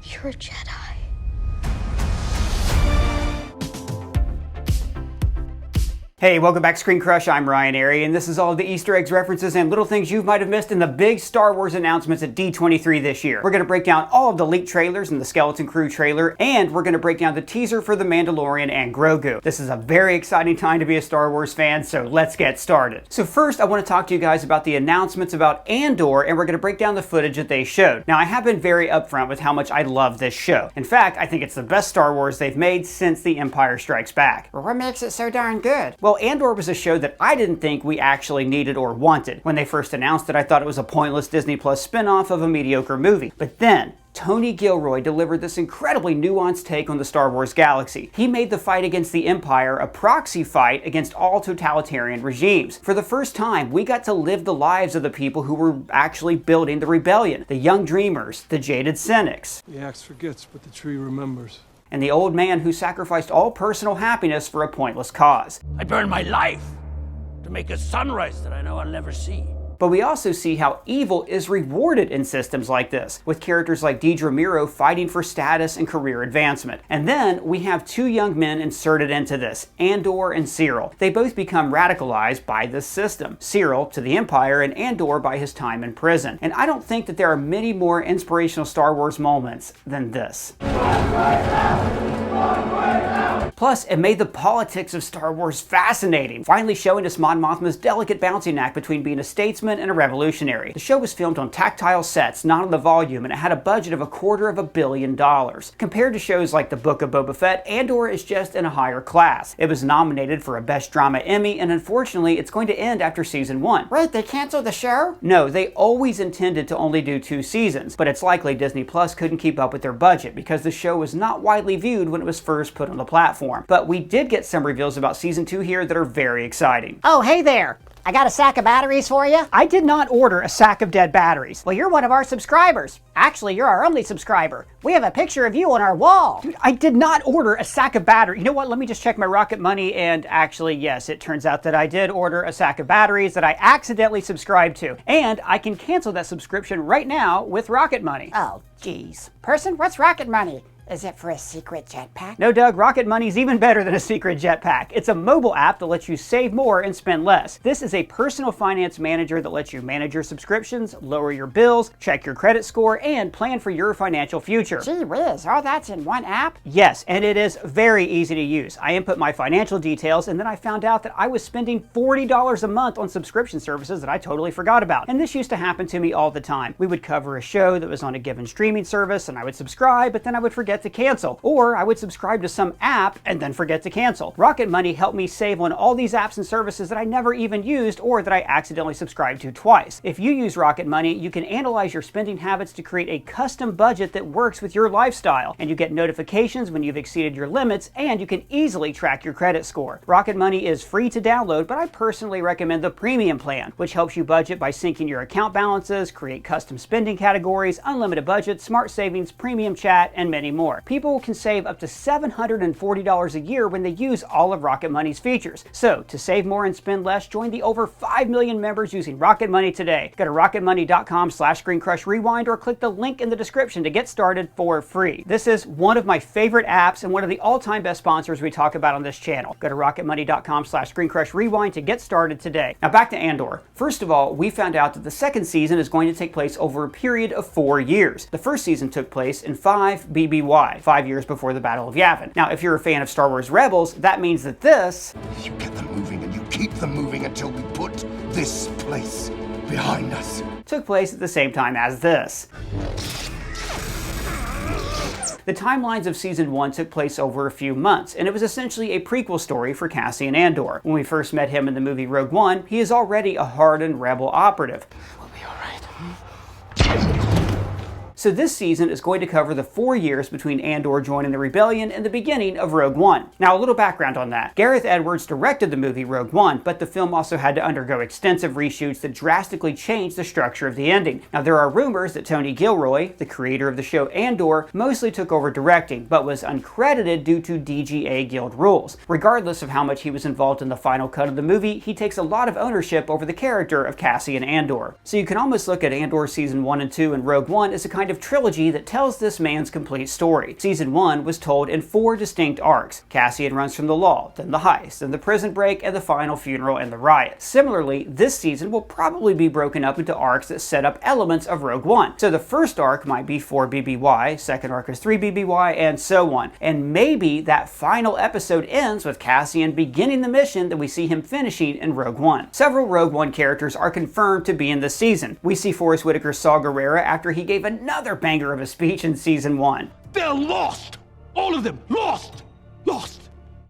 You're a Jedi. Hey, welcome back to ScreenCrush. I'm Ryan Airy, and this is all of the Easter eggs, references, and little things you might have missed in the big Star Wars announcements at D23 this year. We're going to break down all of the leaked trailers and the Skeleton Crew trailer, and we're going to break down the teaser for the Mandalorian and Grogu. This is a very exciting time to be a Star Wars fan, so let's get started. So first, I want to talk to you guys about the announcements about Andor, and we're going to break down the footage that they showed. Now, I have been very upfront with how much I love this show. In fact, I think it's the best Star Wars they've made since The Empire Strikes Back. Well, what makes it so darn good? Well, Andor was a show that I didn't think we actually needed or wanted. When they first announced it, I thought it was a pointless Disney Plus spin-off of a mediocre movie. But then, Tony Gilroy delivered this incredibly nuanced take on the Star Wars galaxy. He made the fight against the Empire a proxy fight against all totalitarian regimes. For the first time, we got to live the lives of the people who were actually building the rebellion. The young dreamers, the jaded cynics. The axe forgets, but the tree remembers. And the old man who sacrificed all personal happiness for a pointless cause. I burned my life to make a sunrise that I know I'll never see. But we also see how evil is rewarded in systems like this, with characters like Dedra Meero fighting for status and career advancement. And then we have two young men inserted into this, Andor and Cyril. They both become radicalized by this system. Cyril to the Empire and Andor by his time in prison. And I don't think that there are many more inspirational Star Wars moments than this. Plus, it made the politics of Star Wars fascinating, finally showing us Mon Mothma's delicate balancing act between being a statesman and a revolutionary. The show was filmed on tactile sets, not on the volume, and it had a budget of $250 million. Compared to shows like The Book of Boba Fett, Andor is just in a higher class. It was nominated for a Best Drama Emmy, and unfortunately, it's going to end after season 1. Wait, they canceled the show? No, they always intended to only do 2 seasons, but it's likely Disney Plus couldn't keep up with their budget because the show was not widely viewed when it was first put on the platform. But we did get some reveals about season 2 here that are very exciting. Oh, hey there. I got a sack of batteries for you. I did not order a sack of dead batteries. Well, you're one of our subscribers. Actually, you're our only subscriber. We have a picture of you on our wall. Dude, I did not order a sack of batteries. You know what? Let me just check my Rocket Money, and actually, yes, it turns out that I did order a sack of batteries that I accidentally subscribed to. And I can cancel that subscription right now with Rocket Money. Oh, geez. Person, what's Rocket Money? Is it for a secret jetpack? No, Doug, Rocket Money's even better than a secret jetpack. It's a mobile app that lets you save more and spend less. This is a personal finance manager that lets you manage your subscriptions, lower your bills, check your credit score, and plan for your financial future. Gee whiz, all that's in one app? Yes, and it is very easy to use. I input my financial details, and then I found out that I was spending $40 a month on subscription services that I totally forgot about. And this used to happen to me all the time. We would cover a show that was on a given streaming service, and I would subscribe, but then I would forget to cancel. Or I would subscribe to some app and then forget to cancel. Rocket Money helped me save on all these apps and services that I never even used or that I accidentally subscribed to twice. If you use Rocket Money, you can analyze your spending habits to create a custom budget that works with your lifestyle. And you get notifications when you've exceeded your limits, and you can easily track your credit score. Rocket Money is free to download, but I personally recommend the premium plan, which helps you budget by syncing your account balances, create custom spending categories, unlimited budget, smart savings, premium chat, and many more. People can save up to $740 a year when they use all of Rocket Money's features. So, to save more and spend less, join the over 5 million members using Rocket Money today. Go to rocketmoney.com/ScreenCrushRewind or click the link in the description to get started for free. This is one of my favorite apps and one of the all-time best sponsors we talk about on this channel. Go to rocketmoney.com/ScreenCrushRewind to get started today. Now back to Andor. First of all, we found out that the second season is going to take place over a period of 4 years. The first season took place in 5 BBY, 5 years before the Battle of Yavin. Now, if you're a fan of Star Wars Rebels, that means that this... You get them moving and you keep them moving until we put this place behind us. ...took place at the same time as this. The timelines of Season 1 took place over a few months, and it was essentially a prequel story for Cassian Andor. When we first met him in the movie Rogue One, he is already a hardened rebel operative. We'll be all right. So this season is going to cover the 4 years between Andor joining the rebellion and the beginning of Rogue One. Now, a little background on that. Gareth Edwards directed the movie Rogue One, but the film also had to undergo extensive reshoots that drastically changed the structure of the ending. Now, there are rumors that Tony Gilroy, the creator of the show Andor, mostly took over directing, but was uncredited due to DGA Guild rules. Regardless of how much he was involved in the final cut of the movie, he takes a lot of ownership over the character of Cassian Andor. So you can almost look at Andor Season 1 and 2 and Rogue One as a kind kind of trilogy that tells this man's complete story. Season 1 was told in 4 distinct arcs. Cassian runs from the law, then the heist, then the prison break, and the final funeral and the riot. Similarly, this season will probably be broken up into arcs that set up elements of Rogue One. So the first arc might be 4 BBY, second arc is 3 BBY, and so on. And maybe that final episode ends with Cassian beginning the mission that we see him finishing in Rogue One. Several Rogue One characters are confirmed to be in this season. We see Forrest Whitaker's Saw Gerrera after he gave another banger of a speech in Season 1. They're lost! All of them! Lost! Lost!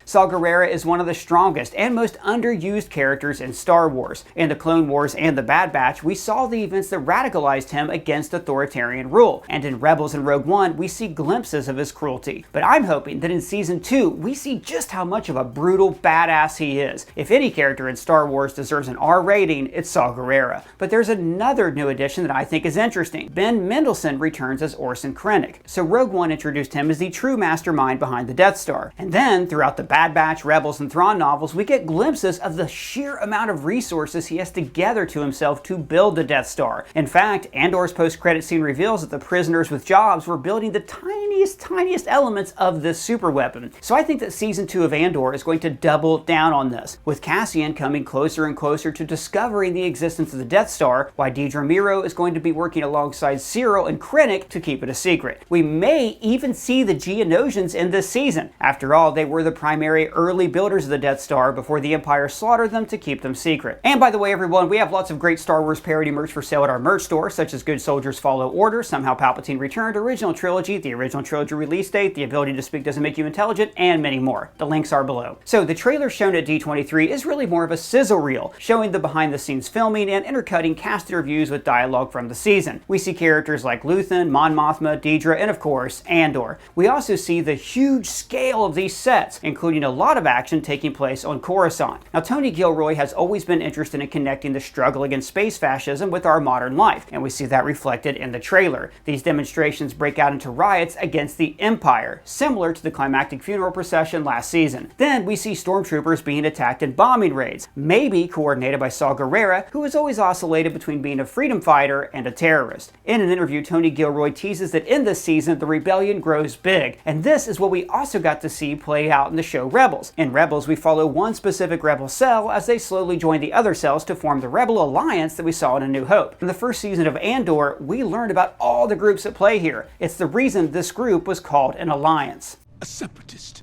Saw Gerrera is one of the strongest and most underused characters in Star Wars. In the Clone Wars and the Bad Batch, we saw the events that radicalized him against authoritarian rule, and in Rebels and Rogue One, we see glimpses of his cruelty. But I'm hoping that in Season 2, we see just how much of a brutal badass he is. If any character in Star Wars deserves an R rating, it's Saw Gerrera. But there's another new addition that I think is interesting. Ben Mendelsohn returns as Orson Krennic. So Rogue One introduced him as the true mastermind behind the Death Star. And then, throughout the Bad Batch, Rebels, and Thrawn novels, we get glimpses of the sheer amount of resources he has to gather to himself to build the Death Star. In fact, Andor's post-credit scene reveals that the prisoners with jobs were building the tiniest elements of this superweapon. So I think that Season 2 of Andor is going to double down on this, with Cassian coming closer and closer to discovering the existence of the Death Star, while Dedra Meero is going to be working alongside Cyril and Krennic to keep it a secret. We may even see the Geonosians in this season. After all, they were the primary early builders of the Death Star before the Empire slaughtered them to keep them secret. And by the way, everyone, we have lots of great Star Wars parody merch for sale at our merch store, such as Good Soldiers Follow Order, Somehow Palpatine Returned, Original Trilogy, the Original Trilogy release date, The Ability to Speak Doesn't Make You Intelligent, and many more. The links are below. So the trailer shown at D23 is really more of a sizzle reel, showing the behind-the-scenes filming and intercutting cast interviews with dialogue from the season. We see characters like Luthen, Mon Mothma, Dedra, and of course, Andor. We also see the huge scale of these sets, including a lot of action taking place on Coruscant. Now, Tony Gilroy has always been interested in connecting the struggle against space fascism with our modern life, and we see that reflected in the trailer. These demonstrations break out into riots against the Empire, similar to the climactic funeral procession last season. Then we see stormtroopers being attacked in bombing raids, maybe coordinated by Saw Gerrera, who has always oscillated between being a freedom fighter and a terrorist. In an interview, Tony Gilroy teases that in this season, the rebellion grows big, and this is what we also got to see play out in the show Rebels. In Rebels, we follow one specific rebel cell as they slowly join the other cells to form the Rebel Alliance that we saw in A New Hope. In the first season of Andor, we learned about all the groups at play here. It's the reason this group was called an alliance. A separatist.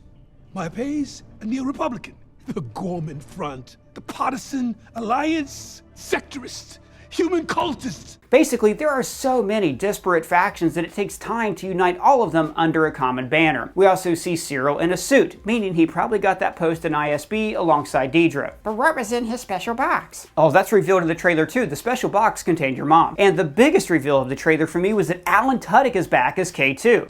My base, a neo-republican. The Gorman Front. The partisan alliance. Sectorists. Human cultists. Basically, there are so many disparate factions that it takes time to unite all of them under a common banner. We also see Cyril in a suit, meaning he probably got that post in ISB alongside Dedra. But what was in his special box? Oh, that's revealed in the trailer too. The special box contained your mom. And the biggest reveal of the trailer for me was that Alan Tudyk is back as K2.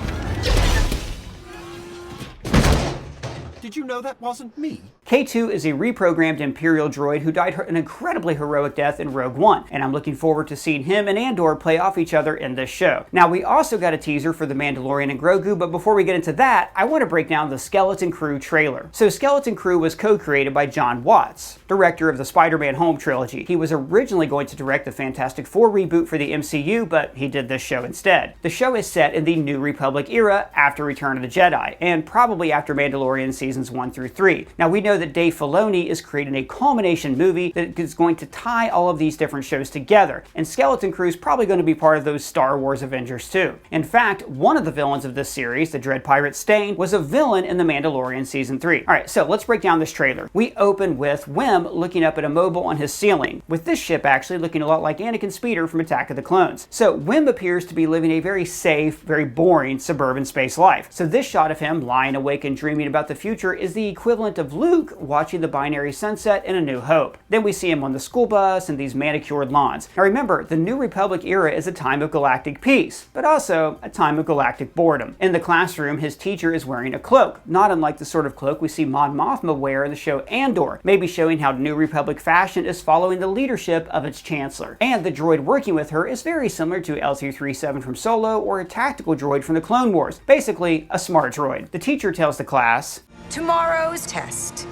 Did you know that wasn't me? K2 is a reprogrammed Imperial droid who died an incredibly heroic death in Rogue One, and I'm looking forward to seeing him and Andor play off each other in this show. Now, we also got a teaser for The Mandalorian and Grogu, but before we get into that, I want to break down the Skeleton Crew trailer. So Skeleton Crew was co-created by John Watts, director of the Spider-Man Home trilogy. He was originally going to direct the Fantastic Four reboot for the MCU, but he did this show instead. The show is set in the New Republic era after Return of the Jedi, and probably after Mandalorian seasons 1 through 3. Now, we know that Dave Filoni is creating a culmination movie that is going to tie all of these different shows together, and Skeleton Crew is probably going to be part of those Star Wars Avengers too. In fact, one of the villains of this series, the Dread Pirate Stain, was a villain in The Mandalorian Season 3. Alright, so let's break down this trailer. We open with Wim looking up at a mobile on his ceiling, with this ship actually looking a lot like Anakin Speeder from Attack of the Clones. So Wim appears to be living a very safe, very boring suburban space life. So this shot of him lying awake and dreaming about the future is the equivalent of Luke watching the binary sunset in A New Hope. Then we see him on the school bus and these manicured lawns. Now remember, the New Republic era is a time of galactic peace, but also a time of galactic boredom. In the classroom, his teacher is wearing a cloak, not unlike the sort of cloak we see Mon Mothma wear in the show Andor, maybe showing how New Republic fashion is following the leadership of its chancellor. And the droid working with her is very similar to L237 from Solo or a tactical droid from the Clone Wars. Basically, a smart droid. The teacher tells the class, "Tomorrow's test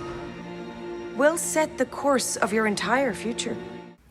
will set the course of your entire future."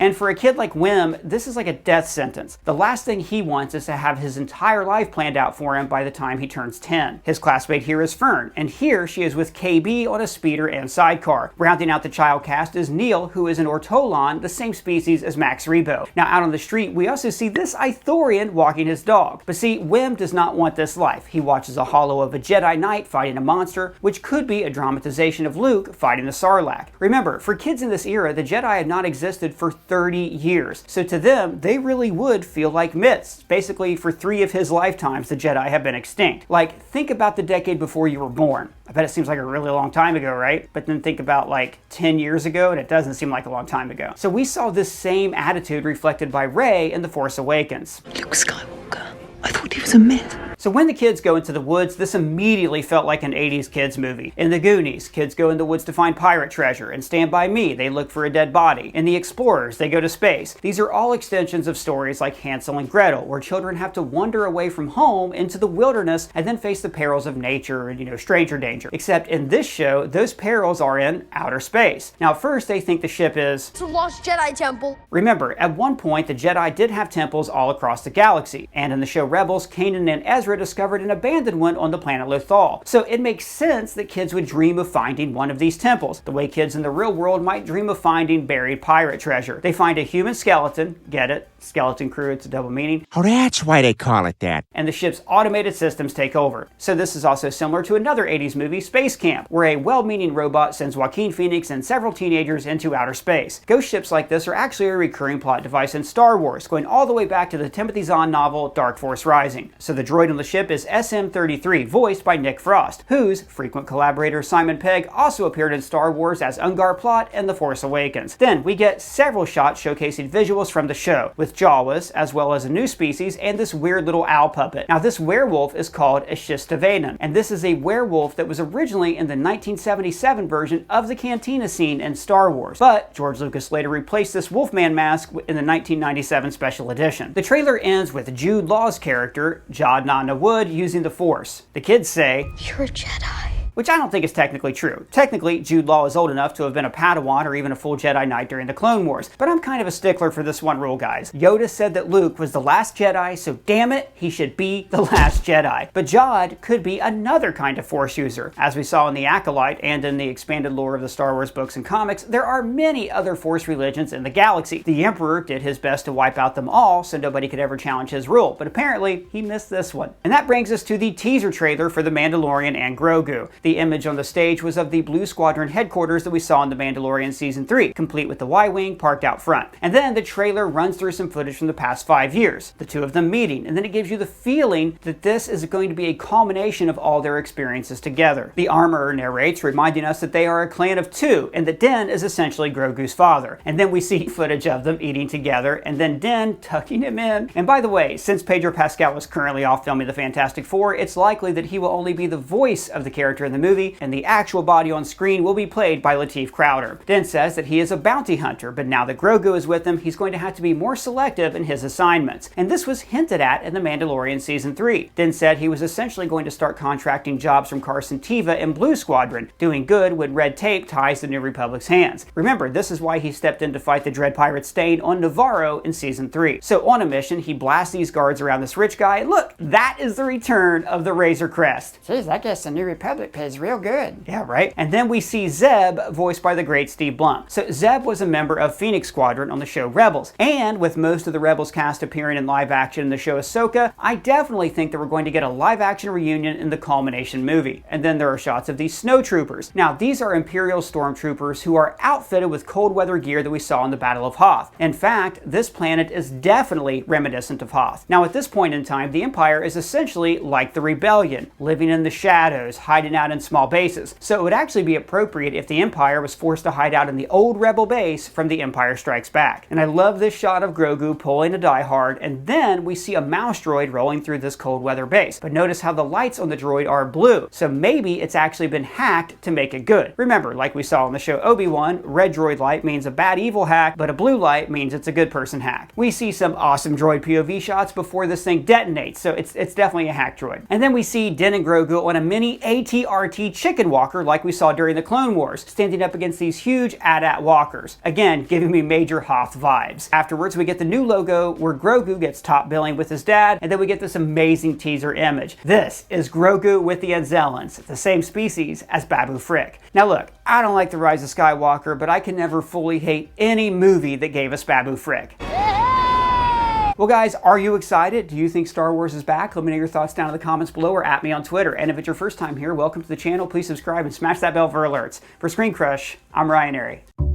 And for a kid like Wim, this is like a death sentence. The last thing he wants is to have his entire life planned out for him by the time he turns 10. His classmate here is Fern, and here she is with KB on a speeder and sidecar. Rounding out the child cast is Neil, who is an Ortolan, the same species as Max Rebo. Now out on the street, we also see this Ithorian walking his dog. But see, Wim does not want this life. He watches a holo of a Jedi Knight fighting a monster, which could be a dramatization of Luke fighting the Sarlacc. Remember, for kids in this era, the Jedi had not existed for 30 years. So to them, they really would feel like myths. Basically, for 3 of his lifetimes, the Jedi have been extinct. Like, think about the decade before you were born. I bet it seems like a really long time ago, right? But then think about like 10 years ago, and it doesn't seem like a long time ago. So we saw this same attitude reflected by Rey in The Force Awakens. Luke Skywalker. I thought he was a myth. So when the kids go into the woods, this immediately felt like an 80s kids movie. In The Goonies, kids go in the woods to find pirate treasure. In Stand By Me, they look for a dead body. In The Explorers, they go to space. These are all extensions of stories like Hansel and Gretel, where children have to wander away from home into the wilderness and then face the perils of nature and, stranger danger. Except in this show, those perils are in outer space. Now at first, they think the ship is... It's a lost Jedi temple. Remember, at one point, the Jedi did have temples all across the galaxy. And in the show Rebels, Kanan and Ezra discovered an abandoned one on the planet Lothal. So it makes sense that kids would dream of finding one of these temples, the way kids in the real world might dream of finding buried pirate treasure. They find a human skeleton, get it? Skeleton crew, it's a double meaning. Oh, that's why they call it that. And the ship's automated systems take over. So this is also similar to another 80s movie, Space Camp, where a well-meaning robot sends Joaquin Phoenix and several teenagers into outer space. Ghost ships like this are actually a recurring plot device in Star Wars, going all the way back to the Timothy Zahn novel Dark Force Rising. So the droid on the ship is SM-33, voiced by Nick Frost, whose frequent collaborator Simon Pegg also appeared in Star Wars as Ungar Plott and The Force Awakens. Then we get several shots showcasing visuals from the show, with Jawas, as well as a new species, and this weird little owl puppet. Now this werewolf is called a Shistavenan, and this is a werewolf that was originally in the 1977 version of the Cantina scene in Star Wars. But George Lucas later replaced this Wolfman mask in the 1997 special edition. The trailer ends with Jude Law's character, Jad Nana Wood, using the Force. The kids say, "You're a Jedi." Which I don't think is technically true. Technically, Jude Law is old enough to have been a Padawan or even a full Jedi Knight during the Clone Wars, but I'm kind of a stickler for this one rule, guys. Yoda said that Luke was the last Jedi, so damn it, he should be the last Jedi. But Jad could be another kind of Force user. As we saw in The Acolyte and in the expanded lore of the Star Wars books and comics, there are many other Force religions in the galaxy. The Emperor did his best to wipe out them all so nobody could ever challenge his rule, but apparently he missed this one. And that brings us to the teaser trailer for The Mandalorian and Grogu. The image on the stage was of the Blue Squadron headquarters that we saw in The Mandalorian Season 3, complete with the Y-Wing parked out front. And then the trailer runs through some footage from the past 5 years, the two of them meeting, and then it gives you the feeling that this is going to be a culmination of all their experiences together. The Armorer narrates, reminding us that they are a clan of 2, and that Din is essentially Grogu's father. And then we see footage of them eating together, and then Din tucking him in. And by the way, since Pedro Pascal is currently off filming the Fantastic Four, it's likely that he will only be the voice of the character in the movie, and the actual body on screen will be played by Lateef Crowder. Din says that he is a bounty hunter, but now that Grogu is with him, he's going to have to be more selective in his assignments. And this was hinted at in The Mandalorian Season 3. Din said he was essentially going to start contracting jobs from Carson Teva in Blue Squadron, doing good when red tape ties the New Republic's hands. Remember, this is why he stepped in to fight the Dread Pirate Stain on Navarro in Season 3. So on a mission, he blasts these guards around this rich guy, and look, that is the return of the Razor Crest. Jeez, I guess the New Republic pays real good. Yeah, right? And then we see Zeb, voiced by the great Steve Blum. So Zeb was a member of Phoenix Squadron on the show Rebels. And with most of the Rebels cast appearing in live action in the show Ahsoka, I definitely think that we're going to get a live action reunion in the culmination movie. And then there are shots of these snowtroopers. Now, these are Imperial stormtroopers who are outfitted with cold weather gear that we saw in the Battle of Hoth. In fact, this planet is definitely reminiscent of Hoth. Now, at this point in time, the Empire is essentially like the Rebellion, living in the shadows, hiding out in small bases. So it would actually be appropriate if the Empire was forced to hide out in the old Rebel base from The Empire Strikes Back. And I love this shot of Grogu pulling a Die Hard, and then we see a mouse droid rolling through this cold weather base. But notice how the lights on the droid are blue, so maybe it's actually been hacked to make it good. Remember, like we saw in the show Obi-Wan, red droid light means a bad evil hack, but a blue light means it's a good person hack. We see some awesome droid POV shots before this thing detonates, so it's definitely a hack droid. And then we see Din and Grogu on a mini AT-RT AT-RT chicken walker like we saw during the Clone Wars, standing up against these huge AT-AT walkers. Again, giving me major Hoth vibes. Afterwards, we get the new logo where Grogu gets top billing with his dad, and then we get this amazing teaser image. This is Grogu with the Anzellans, the same species as Babu Frick. Now look, I don't like The Rise of Skywalker, but I can never fully hate any movie that gave us Babu Frick. Well guys, are you excited? Do you think Star Wars is back? Let me know your thoughts down in the comments below or at me on Twitter. And if it's your first time here, welcome to the channel. Please subscribe and smash that bell for alerts. For ScreenCrush, I'm Ryan Airy.